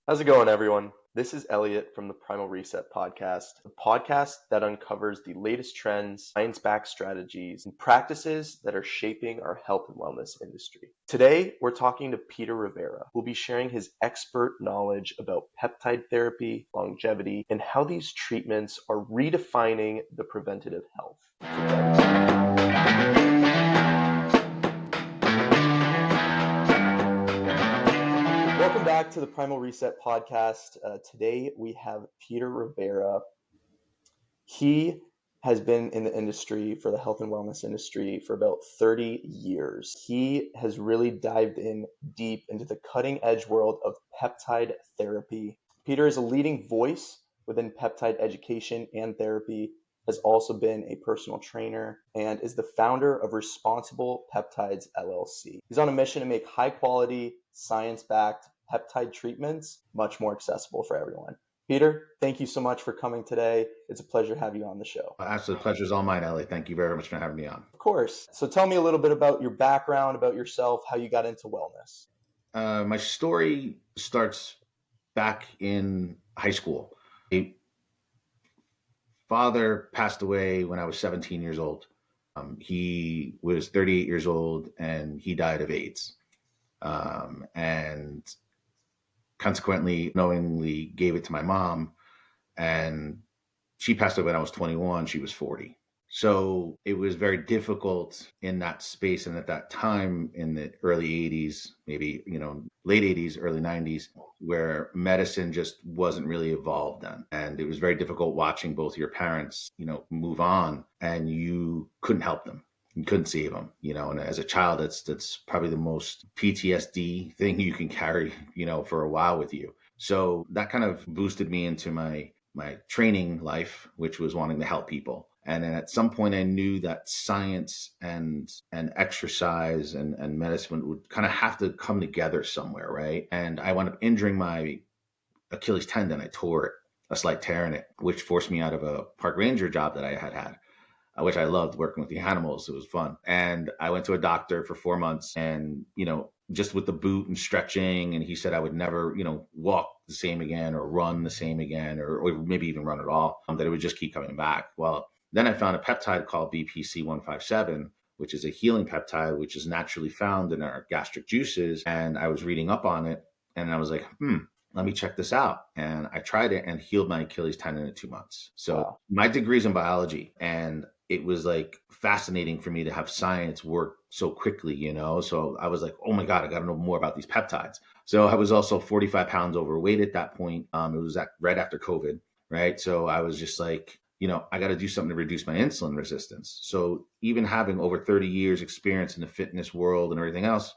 How's it going, everyone? This is Eliot from the Primal Reset Podcast, the podcast that uncovers the latest trends, science-backed strategies, and practices that are shaping our health and wellness industry. Today, we're talking to Peter Rivera, who will be sharing his expert knowledge about peptide therapy, longevity, and how these treatments are redefining the preventative health. Welcome back to the Primal Reset Podcast. Today we have Peter Rivera. He has been in the industry for the health and wellness industry for about 30 years. He has really dived in deep into the cutting edge world of peptide therapy. Peter is a leading voice within peptide education and therapy, has also been a personal trainer, and is the founder of Responsible Peptides LLC. He's on a mission to make high quality, science-backed peptide treatments much more accessible for everyone. Peter, thank you so much for coming today. It's a pleasure to have you on the show. Absolute pleasure is all mine, Ellie. Thank you very much for having me on. Of course. So tell me a little bit about your background, about yourself, how you got into wellness. My story starts back in high school. My father passed away when I was 17 years old. He was 38 years old and he died of AIDS. And consequently, knowingly gave it to my mom, and she passed away when I was 21. She was 40. So it was very difficult in that space. And at that time in the early 80s, maybe, late 80s, early 90s, where medicine just wasn't really evolved then. And it was very difficult watching both your parents, move on, and you couldn't help them. You couldn't save them, and as a child, that's probably the most PTSD thing you can carry, for a while with you. So that kind of boosted me into my training life, which was wanting to help people. And then at some point I knew that science and exercise and medicine would kind of have to come together somewhere, right? And I wound up injuring my Achilles tendon. I tore it, a slight tear in it, which forced me out of a park ranger job that I had, which I loved, working with the animals. It was fun. And I went to a doctor for 4 months and, just with the boot and stretching. And he said I would never, walk the same again or run the same again, or maybe even run at all, that it would just keep coming back. Well, then I found a peptide called BPC-157, which is a healing peptide, which is naturally found in our gastric juices. And I was reading up on it and I was like, let me check this out. And I tried it and healed my Achilles tendon in 2 months. So Wow. My degree's in biology, and it was like fascinating for me to have science work so quickly, So I was like, oh my God, I got to know more about these peptides. So I was also 45 pounds overweight at that point. It was right after COVID, right? So I was just like, I got to do something to reduce my insulin resistance. So even having over 30 years experience in the fitness world and everything else,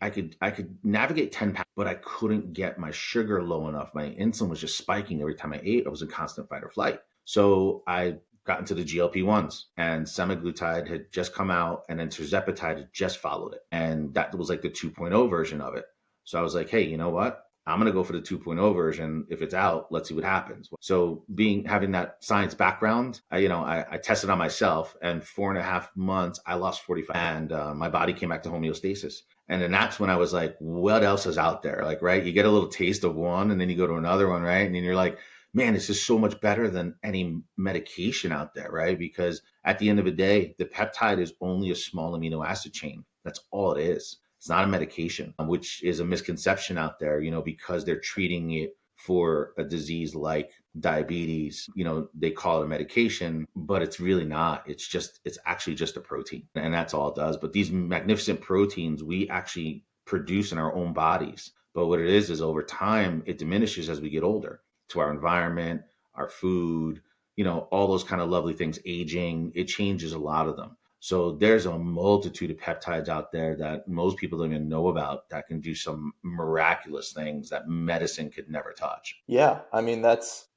I could navigate 10 pounds, but I couldn't get my sugar low enough. My insulin was just spiking every time I ate. I was in constant fight or flight. So I got into the GLP-1s, and semaglutide had just come out, and then tirzepatide had just followed it. And that was like the 2.0 version of it. So I was like, hey, you know what? I'm going to go for the 2.0 version. If it's out, let's see what happens. So having that science background, I tested on myself, and 4.5 months, I lost 45, and my body came back to homeostasis. And then that's when I was like, what else is out there? Like, right. You get a little taste of one and then you go to another one. Right. And then you're like, man, this is so much better than any medication out there. Right. Because at the end of the day, the peptide is only a small amino acid chain. That's all it is. It's not a medication, which is a misconception out there, because they're treating it for a disease like diabetes. They call it a medication, but it's really not. It's actually just a protein, and that's all it does. But these magnificent proteins we actually produce in our own bodies. But what it is over time, it diminishes as we get older, to our environment, our food, all those kind of lovely things, aging, it changes a lot of them. So there's a multitude of peptides out there that most people don't even know about that can do some miraculous things that medicine could never touch. Yeah, I mean,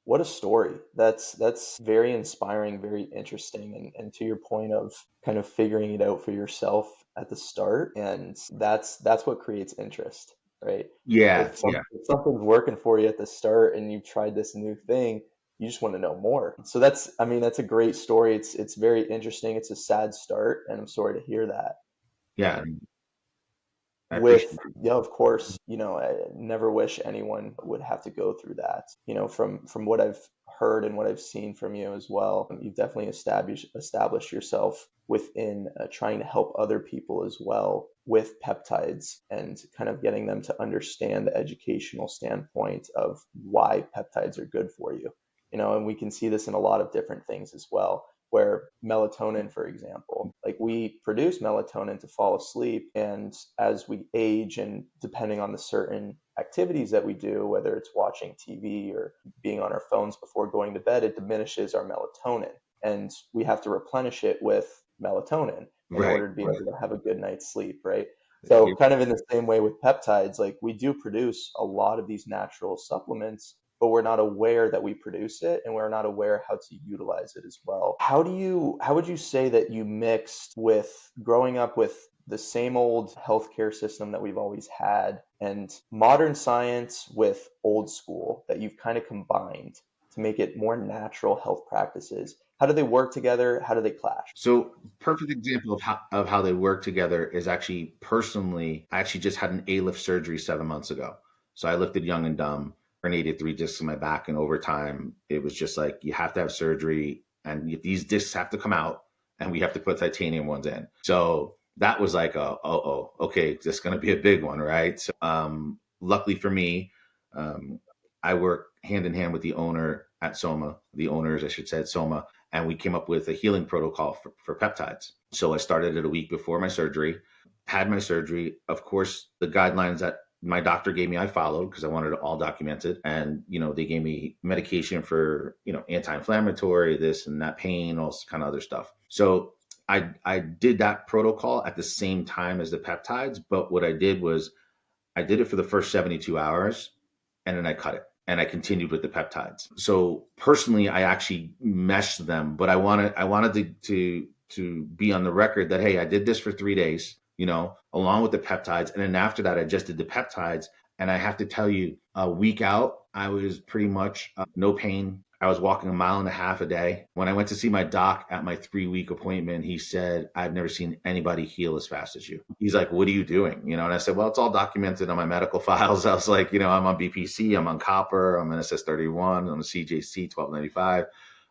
what a story. That's very inspiring, very interesting. And to your point of kind of figuring it out for yourself at the start, and that's what creates interest, right? Yeah. If something's working for you at the start and you've tried this new thing, you just want to know more. So that's a great story. It's very interesting. It's a sad start, and I'm sorry to hear that. Yeah. I appreciate With, it. yeah, of course, I never wish anyone would have to go through that. From what I've heard and what I've seen from you as well, you've definitely established yourself within trying to help other people as well with peptides and kind of getting them to understand the educational standpoint of why peptides are good for you. And we can see this in a lot of different things as well, where melatonin, for example, like we produce melatonin to fall asleep. And as we age and depending on the certain activities that we do, whether it's watching TV or being on our phones before going to bed, it diminishes our melatonin. And we have to replenish it with melatonin in Right. order to be able to have a good night's sleep, right? So kind of in the same way with peptides, like we do produce a lot of these natural supplements, but we're not aware that we produce it and we're not aware how to utilize it as well. How would you say that you mixed with growing up with the same old healthcare system that we've always had and modern science with old school that you've kind of combined to make it more natural health practices? How do they work together? How do they clash? So perfect example of how they work together is actually personally, I actually just had an A-lift surgery 7 months ago. So I lifted young and dumb, herniated 3 discs in my back, and over time, it was just like you have to have surgery, and these discs have to come out, and we have to put titanium ones in. So that was like okay, this is going to be a big one, right? So, luckily for me, um, I work hand in hand with the owner at Soma, the owners, I should say, at Soma, and we came up with a healing protocol for peptides. So I started it a week before my surgery, had my surgery. Of course, the guidelines that my doctor gave me, I followed because I wanted it all documented. And, they gave me medication for, anti-inflammatory, this and that pain, all kind of other stuff. So I did that protocol at the same time as the peptides. But what I did was I did it for the first 72 hours and then I cut it and I continued with the peptides. So personally, I actually meshed them, but I wanted to be on the record that, hey, I did this for 3 days, along with the peptides. And then after that, I just did the peptides. And I have to tell you, a week out, I was pretty much no pain. I was walking 1.5 miles a day. When I went to see my doc at my 3-week appointment, he said, I've never seen anybody heal as fast as you. He's like, what are you doing? And I said, well, it's all documented on my medical files. I was like, I'm on BPC, I'm on copper, I'm on SS31, I'm on CJC 1295.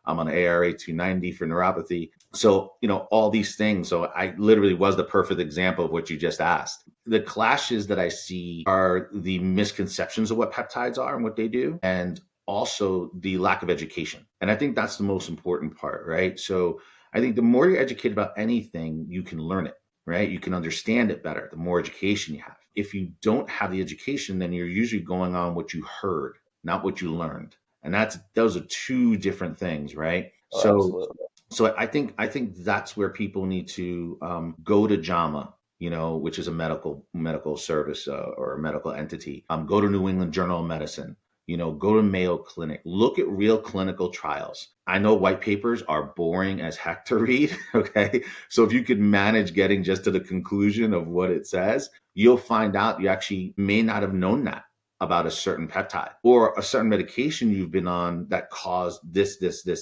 I'm on ARA 290 for neuropathy. So, all these things. So I literally was the perfect example of what you just asked. The clashes that I see are the misconceptions of what peptides are and what they do, and also the lack of education. And I think that's the most important part, right? So I think the more you're educated about anything, you can learn it, right? You can understand it better, the more education you have. If you don't have the education, then you're usually going on what you heard, not what you learned. And those are two different things, right? Oh, So absolutely. so I think that's where people need to go to JAMA, which is a medical service or a medical entity. Go to New England Journal of Medicine. Go to Mayo Clinic. Look at real clinical trials. I know white papers are boring as heck to read. Okay, so if you could manage getting just to the conclusion of what it says, you'll find out you actually may not have known that about a certain peptide or a certain medication you've been on that caused this,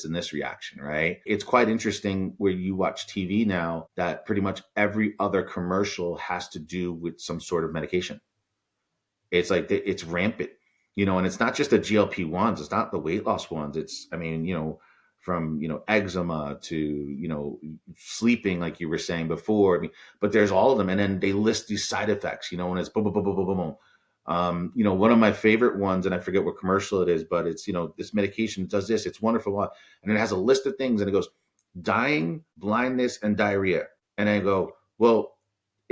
and this reaction, right? It's quite interesting where you watch TV now that pretty much every other commercial has to do with some sort of medication. It's like it's rampant, and it's not just the GLP-1s, it's not the weight loss ones. It's, from, eczema to, sleeping, like you were saying before. But there's all of them. And then they list these side effects, and it's boom, boom, boom, boom, boom, boom, boom. One of my favorite ones, and I forget what commercial it is, but it's, this medication does this, it's wonderful. And it has a list of things and it goes dying, blindness, and diarrhea. And I go, well,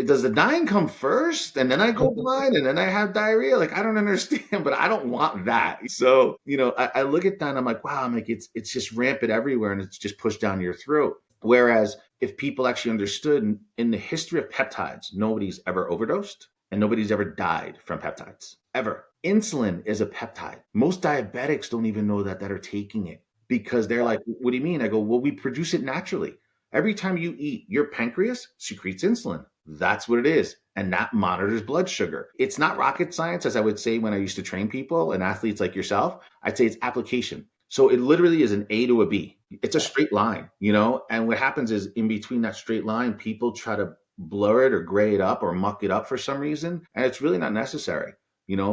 does the dying come first and then I go blind and then I have diarrhea? Like, I don't understand, but I don't want that. So, I look at that and I'm like, wow, I'm like, it's just rampant everywhere and it's just pushed down your throat. Whereas if people actually understood in the history of peptides, nobody's ever overdosed and nobody's ever died from peptides, ever. Insulin is a peptide. Most diabetics don't even know that are taking it because they're like, what do you mean? I go, well, we produce it naturally. Every time you eat, your pancreas secretes insulin. That's what it is. And that monitors blood sugar. It's not rocket science, as I would say when I used to train people and athletes like yourself. I'd say it's application. So it literally is an A to a B. It's a straight line, And what happens is in between that straight line, people try to blur it or gray it up or muck it up for some reason. And it's really not necessary,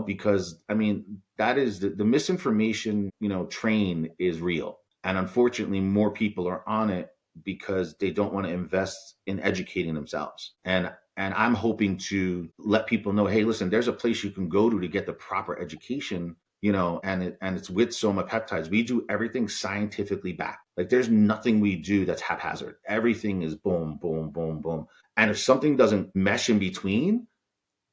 because I mean, that is the misinformation, train is real. And unfortunately, more people are on it because they don't want to invest in educating themselves. And I'm hoping to let people know, hey, listen, there's a place you can go to get the proper education, and it's with Soma Peptides. We do everything scientifically backed. Like there's nothing we do that's haphazard. Everything is boom, boom, boom, boom. And if something doesn't mesh in between,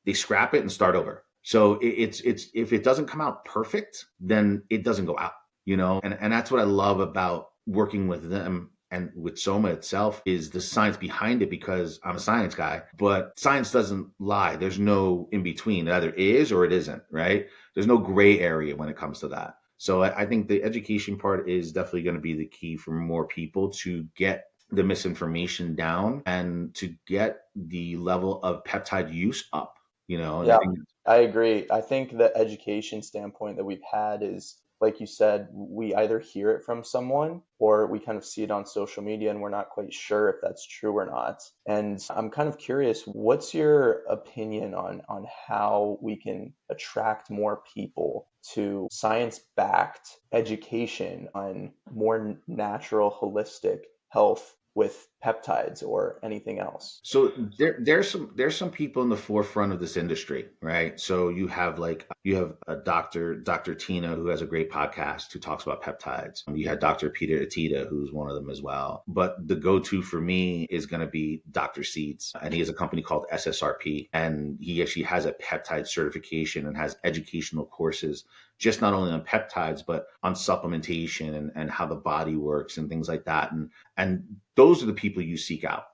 they scrap it and start over. So it's if it doesn't come out perfect, then it doesn't go out, and that's what I love about working with them and with Soma itself is the science behind it, because I'm a science guy, but science doesn't lie. There's no in between. It either is or it isn't, right? There's no gray area when it comes to that. So I think the education part is definitely going to be the key for more people to get the misinformation down and to get the level of peptide use up, and I Yeah, think I agree. I think the education standpoint that we've had is, like you said, we either hear it from someone or we kind of see it on social media and we're not quite sure if that's true or not. And I'm kind of curious, what's your opinion on how we can attract more people to science-backed education on more natural, holistic health with peptides or anything else? so there's some people in the forefront of this industry, right? So you have a Dr. Tina, who has a great podcast who talks about peptides. You had Dr. Peter Atita, who's one of them as well. But the go-to for me is going to be Dr. Seeds, and he has a company called SSRP, and he actually has a peptide certification and has educational courses just not only on peptides but on supplementation and how the body works and things like that. And those are the people you seek out.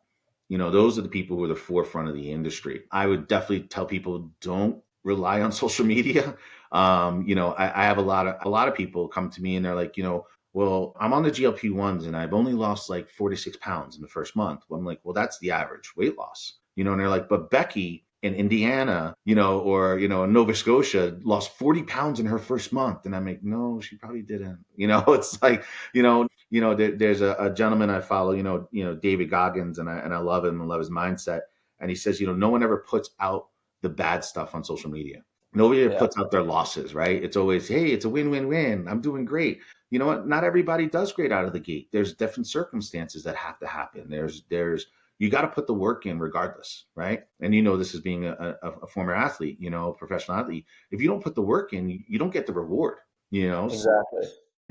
Those are the people who are the forefront of the industry. I would definitely tell people, don't rely on social media. I have a lot of people come to me and they're like, well, I'm on the GLP-1s and I've only lost like 46 pounds in the first month. Well, I'm like, well, that's the average weight loss, and they're like, but Becky in Indiana, or, in Nova Scotia lost 40 pounds in her first month. And I'm like, no, she probably didn't. It's like, there's a gentleman I follow, David Goggins, and I love him and love his mindset. And he says, no one ever puts out the bad stuff on social media. Nobody ever Yeah. puts out their losses, right? It's always, hey, it's a win-win-win. I'm doing great. You know what? Not everybody does great out of the gate. There's different circumstances that have to happen. You got to put the work in regardless, right? And this is being a former athlete, professional athlete. If you don't put the work in, you don't get the reward, Exactly.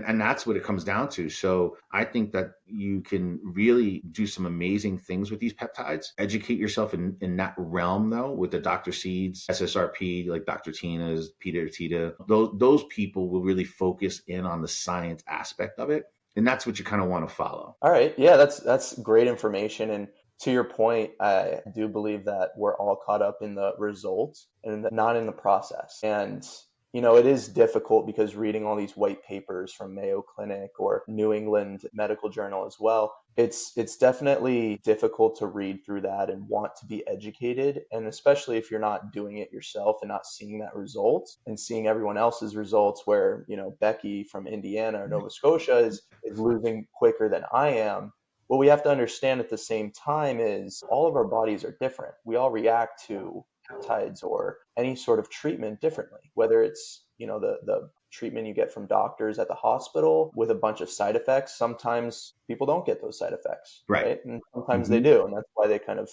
and that's what it comes down to. So I think that you can really do some amazing things with these peptides. Educate yourself in that realm, though, with the Dr. Seeds, SSRP, like Dr. Tina's, Peter Tita. Those people will really focus in on the science aspect of it. And that's what you kind of want to follow. All right. Yeah, that's great information. And to your point, I do believe that we're all caught up in the results and not in the process. And it is difficult because reading all these white papers from Mayo Clinic or New England Medical Journal as well, it's definitely difficult to read through that and want to be educated. And especially if you're not doing it yourself and not seeing that result and seeing everyone else's results where, Becky from Indiana or Nova Scotia is losing quicker than I am. What we have to understand at the same time is all of our bodies are different. We all react to peptides or any sort of treatment differently, whether it's, the treatment you get from doctors at the hospital with a bunch of side effects. Sometimes people don't get those side effects, Right. right? And sometimes they Mm-hmm. do. And that's why they kind of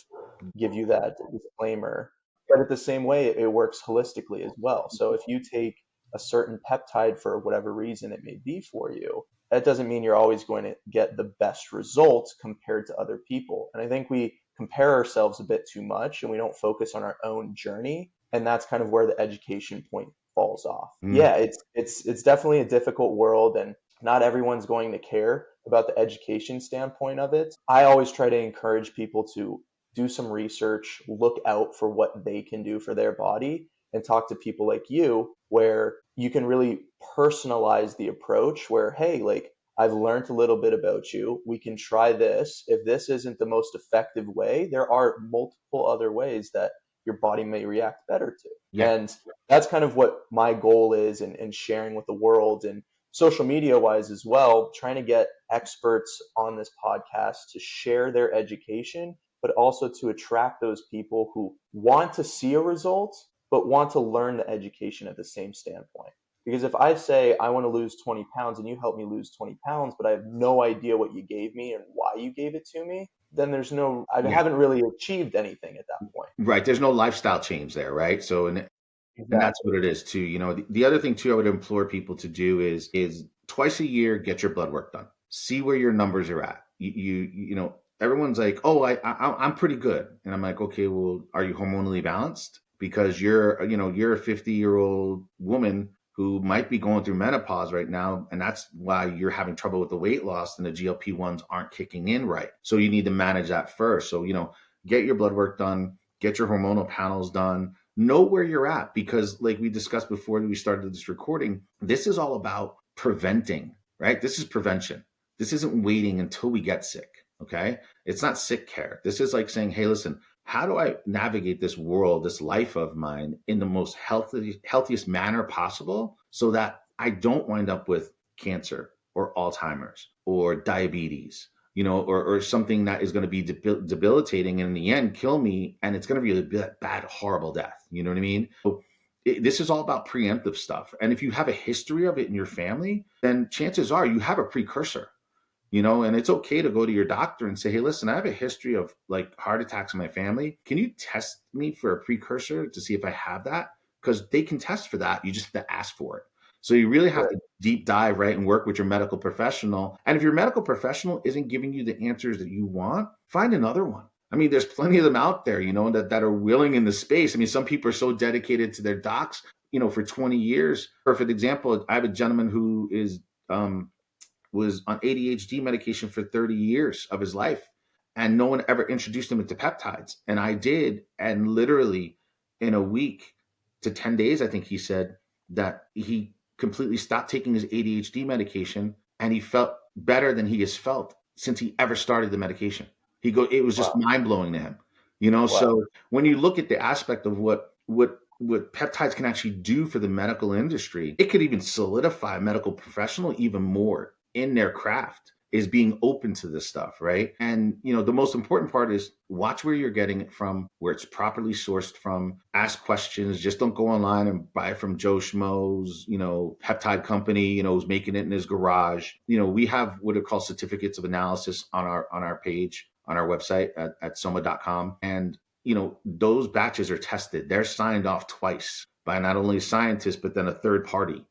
give you that disclaimer. But at the same way, it works holistically as well. So if you take a certain peptide for whatever reason it may be for you, that doesn't mean you're always going to get the best results compared to other people. And I think we compare ourselves a bit too much and we don't focus on our own journey. And that's kind of where the education point falls off. Mm-hmm. Yeah, it's definitely a difficult world and not everyone's going to care about the education standpoint of it. I always try to encourage people to do some research, look out for what they can do for their body, and talk to people like you where you can really personalize the approach where, hey, like I've learned a little bit about you. We can try this. If this isn't the most effective way, there are multiple other ways that your body may react better to. Yeah. And that's kind of what my goal is in sharing with the world and social media wise as well, trying to get experts on this podcast to share their education but also to attract those people who want to see a result, but want to learn the education at the same standpoint. Because if I say I want to lose 20 pounds and you help me lose 20 pounds, but I have no idea what you gave me and why you gave it to me, then I Yeah. haven't really achieved anything at that point. Right. There's no lifestyle change there, right? So, and that's what Exactly. it is too. The other thing too, I would implore people to do is twice a year, get your blood work done. See where your numbers are at. Everyone's like, oh, I'm pretty good. And I'm like, okay, well, are you hormonally balanced? Because you're a 50-year-old woman who might be going through menopause right now. And that's why you're having trouble with the weight loss and the GLP-1s aren't kicking in right. So you need to manage that first. So, get your blood work done, get your hormonal panels done, know where you're at, because like we discussed before we started this recording, this is all about preventing, right? This is prevention. This isn't waiting until we get sick. Okay. It's not sick care. This is like saying, hey, listen, how do I navigate this world, this life of mine in the most healthiest manner possible so that I don't wind up with cancer or Alzheimer's or diabetes, or something that is going to be debilitating and in the end kill me, and it's going to be a bad, horrible death. You know what I mean? So this is all about preemptive stuff. And if you have a history of it in your family, then chances are you have a precursor. And it's okay to go to your doctor and say, hey, listen, I have a history of like heart attacks in my family. Can you test me for a precursor to see if I have that? Because they can test for that. You just have to ask for it. So you really have Right. to deep dive, right, and work with your medical professional. And if your medical professional isn't giving you the answers that you want, find another one. I mean, there's plenty of them out there, that are willing in the space. I mean, some people are so dedicated to their docs, for 20 years. Perfect example. I have a gentleman who was on ADHD medication for 30 years of his life, and no one ever introduced him into peptides. And I did. And literally in a week to 10 days, I think he said that he completely stopped taking his ADHD medication and he felt better than he has felt since he ever started the medication. It was just Wow. mind blowing to him, Wow. So when you look at the aspect of what peptides can actually do for the medical industry, it could even solidify a medical professional even more in their craft, is being open to this stuff, right? And the most important part is watch where you're getting it from, where it's properly sourced from. Ask questions. Just don't go online and buy from Joe Schmo's peptide company, who's making it in his garage. We have what are called certificates of analysis on our page on our website at soma.com, and those batches are tested. They're signed off twice by not only scientists but then a third party.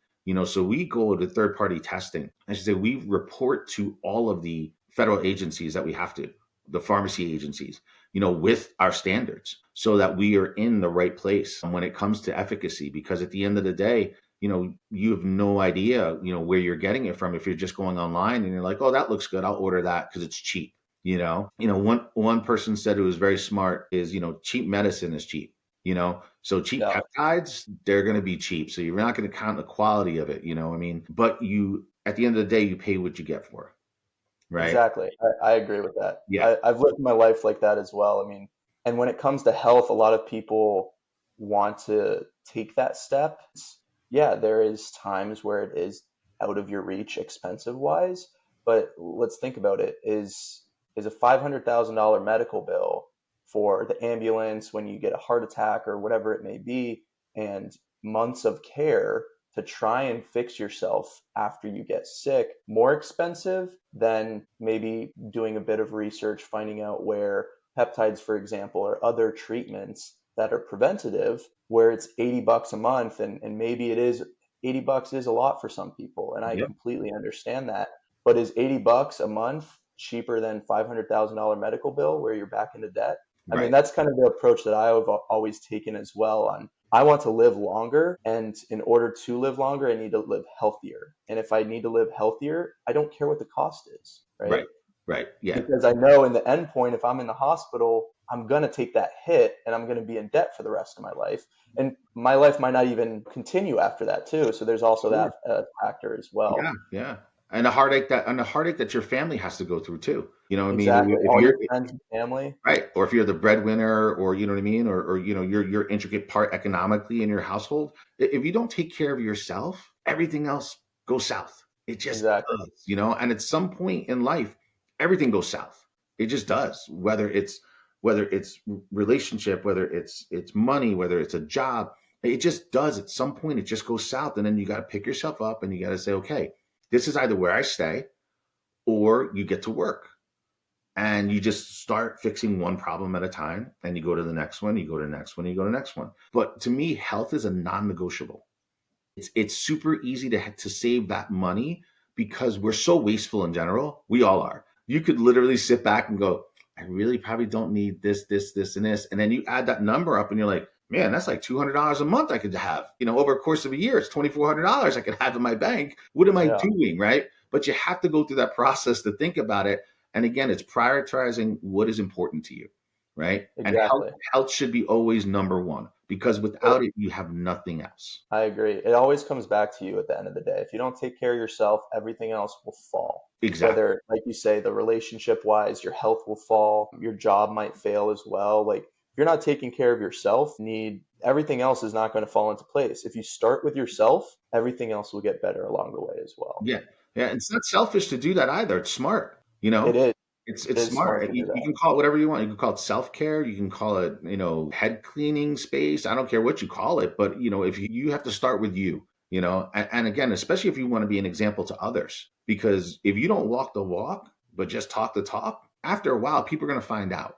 So we go to third party testing. I should say we report to all of the federal agencies that we have to, the pharmacy agencies, with our standards, so that we are in the right place when it comes to efficacy. Because at the end of the day, you have no idea, where you're getting it from. If you're just going online and you're like, oh, that looks good, I'll order that because it's cheap. One person said, it was very smart, is, cheap medicine is cheap. So cheap Yeah. peptides, they're going to be cheap. So you're not going to count the quality of it, but at the end of the day, you pay what you get for it, right? Exactly. I agree with that. Yeah. I've lived my life like that as well. I mean, and when it comes to health, a lot of people want to take that step. Yeah, there is times where it is out of your reach expensive wise, but let's think about it. Is a $500,000 medical bill for the ambulance when you get a heart attack or whatever it may be, and months of care to try and fix yourself after you get sick more expensive than maybe doing a bit of research, finding out where peptides, for example, or other treatments that are preventative, where it's $80 a month, and maybe it is $80 is a lot for some people, and I Yep. completely understand that. But is $80 a month cheaper than $500,000 medical bill where you're back into debt? I mean, Right. that's kind of the approach that I have always taken as well. On I want to live longer, and in order to live longer, I need to live healthier. And if I need to live healthier, I don't care what the cost is, right? Right. Right. Yeah. Because I know in the end point, if I'm in the hospital, I'm going to take that hit and I'm going to be in debt for the rest of my life. And my life might not even continue after that too. So there's also Sure. that factor as well. Yeah. Yeah. And the heartache that your family has to go through too. What I mean? Exactly. If All you're your friends and family. right, or if you're the breadwinner, or you know what I mean, or you're intricate part economically in your household, if you don't take care of yourself, everything else goes south. It just Exactly. does, and at some point in life, everything goes south. It just does. Whether it's whether it's relationship, whether it's money, whether it's a job. It just does at some point, it just goes south. And then you got to pick yourself up and you got to say, okay, this is either where I stay or you get to work. And you just start fixing one problem at a time, and you go to the next one, you go to the next one, you go to the next one. But to me, health is a non-negotiable. It's super easy to save that money because we're so wasteful in general. We all are. You could literally sit back and go, I really probably don't need this, this, this, and this. And then you add that number up and you're like, man, that's like $200 a month I could have. Over a course of a year, it's $2,400 I could have in my bank. What am I Yeah, doing, right? But you have to go through that process to think about it. And again, it's prioritizing what is important to you, right? And exactly. health should be always number one, because without it, you have nothing else. I agree. It always comes back to you at the end of the day. If you don't take care of yourself, everything else will fall. Exactly. Whether, like you say, the relationship wise, your health will fall, your job might fail as well. Like, if you're not taking care of yourself, everything else is not going to fall into place. If you start with yourself, everything else will get better along the way as well. Yeah. Yeah. It's not selfish to do that either. It's smart, It is. It's It is smart. smart to do You that. can call it whatever you want. You can call it self-care. You can call it, head cleaning space. I don't care what you call it, but if you have to start with you, and again, especially if you want to be an example to others, because if you don't walk the walk, but just talk the talk, after a while, people are going to find out,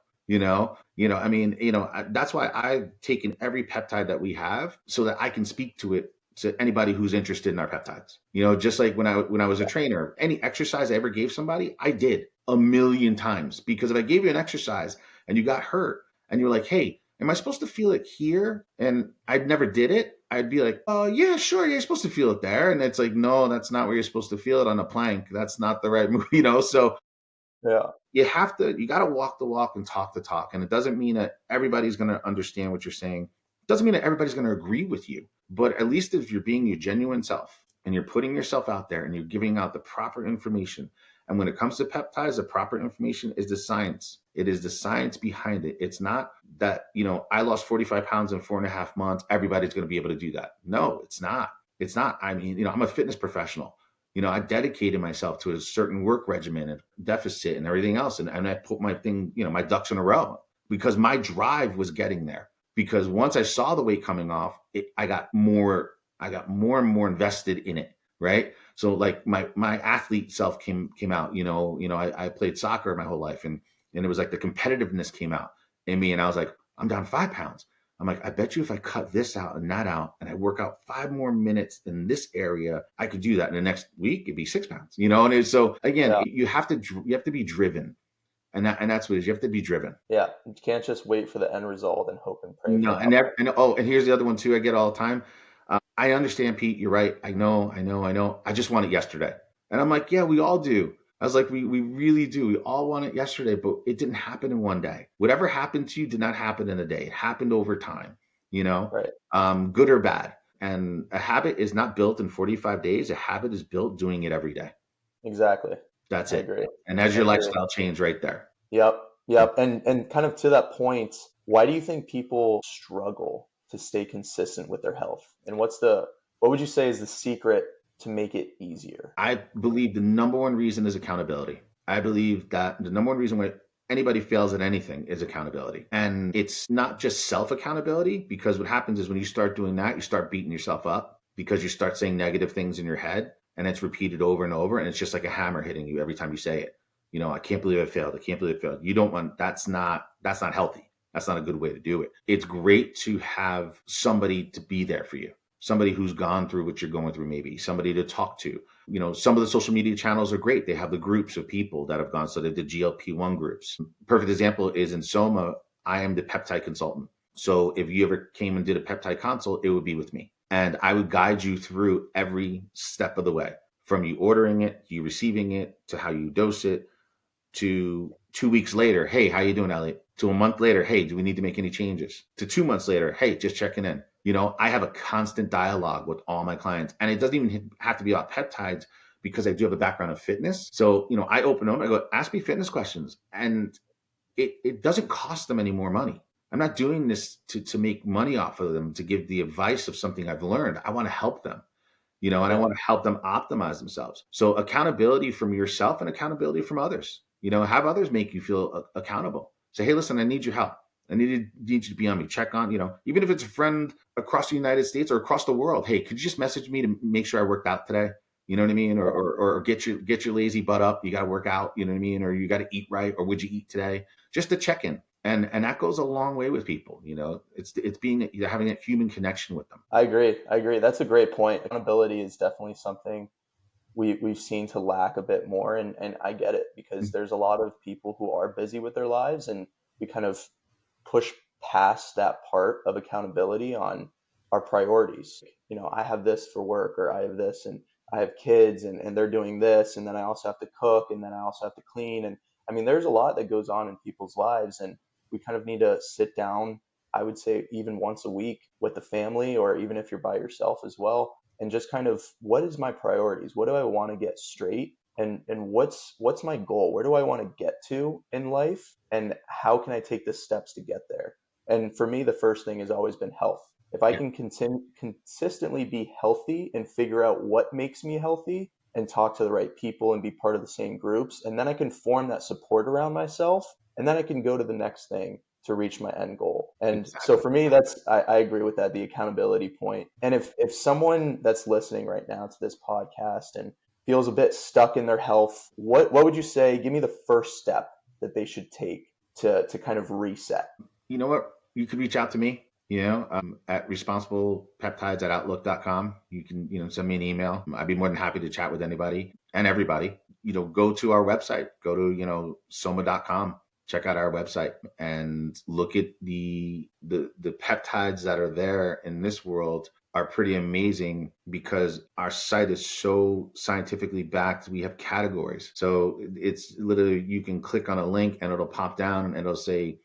that's why I've taken every peptide that we have so that I can speak to it to anybody who's interested in our peptides. Just like when I was a trainer, any exercise I ever gave somebody, I did a million times. Because if I gave you an exercise and you got hurt and you're like, hey, am I supposed to feel it here? And I never did it. I'd be like, oh yeah, sure. Yeah, you're supposed to feel it there. And it's like, no, that's not where you're supposed to feel it on a plank. That's not the right move, So Yeah. you got to walk the walk and talk the talk. And it doesn't mean that everybody's going to understand what you're saying. It doesn't mean that everybody's going to agree with you. But at least if you're being your genuine self and you're putting yourself out there and you're giving out the proper information. And when it comes to peptides, the proper information is the science. It is the science behind it. It's not that, I lost 45 pounds in 4.5 months. Everybody's going to be able to do that. No, it's not. It's not. I mean, I'm a fitness professional. I dedicated myself to a certain work regimen and deficit and everything else. And I put my thing, my ducks in a row because my drive was getting there. Because once I saw the weight coming off, I got more and more invested in it. Right. So like my athlete self came out, I played soccer my whole life and it was like the competitiveness came out in me. And I was like, I'm down 5 pounds. I'm like, I bet you if I cut this out and that out and I work out 5 more minutes in this area, I could do that. And the next week it'd be 6 pounds, and so again, Yeah. you have to be driven. And that's what it is. You have to be driven. Yeah. You can't just wait for the end result and hope and pray No, for and it. and here's the other one too. I get all the time. I understand, Pete. You're right. I know. I just want it yesterday. And I'm like, yeah, we all do. I was like, we really do. We all want it yesterday, but it didn't happen in one day. Whatever happened to you did not happen in a day. It happened over time, Right. good or bad. And a habit is not built in 45 days. A habit is built doing it every day. Exactly. That's I it. agree. And that's I your agree. lifestyle change right there. Yep. Yep. And kind of to that point, why do you think people struggle to stay consistent with their health? And what would you say is the secret to make it easier? I believe the number one reason is accountability. I believe that the number one reason why anybody fails at anything is accountability. And it's not just self accountability, because what happens is when you start doing that, you start beating yourself up because you start saying negative things in your head and it's repeated over and over. And it's just like a hammer hitting you every time you say it. I can't believe I failed. I can't believe I failed. You don't want, that's not healthy. That's not a good way to do it. It's great to have somebody to be there for you. Somebody who's gone through what you're going through, maybe somebody to talk to. Some of the social media channels are great. They have the groups of people that have gone. So they did GLP-1 groups. Perfect example is in Soma, I am the peptide consultant. So if you ever came and did a peptide consult, it would be with me. And I would guide you through every step of the way, from you ordering it, you receiving it, to how you dose it, to 2 weeks later, hey, how you doing, Eliot? To a month later, hey, do we need to make any changes? To 2 months later, hey, just checking in. I have a constant dialogue with all my clients, and it doesn't even have to be about peptides, because I do have a background of fitness. So, I open them, I go, ask me fitness questions, and it doesn't cost them any more money. I'm not doing this to make money off of them, to give the advice of something I've learned. I want to help them, and I Yeah. want to help them optimize themselves. So accountability from yourself and accountability from others, have others make you feel accountable. Say, hey, listen, I need your help. I need you to be on me. Check on, even if it's a friend across the United States or across the world. Hey, could you just message me to make sure I worked out today? You know what I mean? Or get your lazy butt up. You got to work out. You know what I mean? Or you got to eat right. Or would you eat today? Just to check in. And that goes a long way with people. It's being having a human connection with them. I agree. That's a great point. Accountability is definitely something we've seen to lack a bit more, and I get it because there's a lot of people who are busy with their lives, and we kind of push past that part of accountability on our priorities. I have this for work, or I have this, and I have kids, and they're doing this, and then I also have to cook, and then I also have to clean. And I mean, there's a lot that goes on in people's lives, and we kind of need to sit down, I would say even once a week with the family, or even if you're by yourself as well, and just kind of, what is my priorities? What do I want to get straight? And what's my goal? Where do I want to get to in life? And how can I take the steps to get there? And for me, the first thing has always been health. If I Yeah, can consistently be healthy and figure out what makes me healthy and talk to the right people and be part of the same groups, and then I can form that support around myself, and then I can go to the next thing to reach my end goal. And so exactly. for me, I agree with that, the accountability point. And if someone that's listening right now to this podcast and feels a bit stuck in their health, what would you say? Give me the first step that they should take to kind of reset. You know what? You could reach out to me, at responsiblepeptides@outlook.com. You can, send me an email. I'd be more than happy to chat with anybody and everybody. Go to our website, go to, soma.com, check out our website and look at the peptides that are there in this world are pretty amazing because our site is so scientifically backed. We have categories. So it's literally, you can click on a link and it'll pop down and it'll say,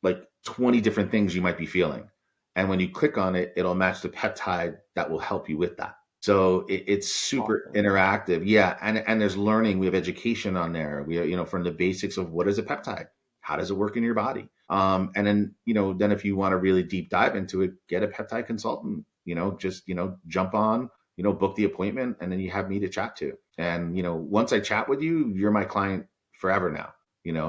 like 20 different things you might be feeling. And when you click on it, it'll match the peptide that will help you with that. So it's super Awesome. interactive. Yeah. And there's learning. We have education on there. We are, from the basics of what is a peptide? How does it work in your body? And then if you want to really deep dive into it, get a peptide consultant, just, jump on, book the appointment, and then you have me to chat to. And, once I chat with you, you're my client forever now.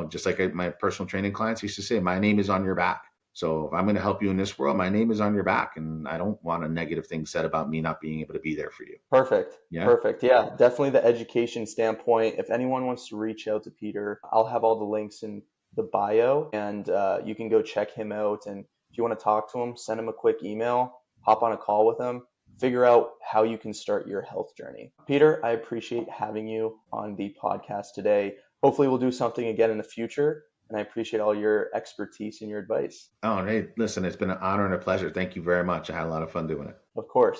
Just like my personal training clients used to say, my name is on your back. So if I'm going to help you in this world, my name is on your back. And I don't want a negative thing said about me not being able to be there for you. Perfect. Yeah. Perfect. Yeah, definitely the education standpoint. If anyone wants to reach out to Peter, I'll have all the links in the bio, and you can go check him out. And if you want to talk to him, send him a quick email, hop on a call with him, figure out how you can start your health journey. Peter, I appreciate having you on the podcast today. Hopefully, we'll do something again in the future. And I appreciate all your expertise and your advice. Oh, hey, listen, it's been an honor and a pleasure. Thank you very much. I had a lot of fun doing it. Of course.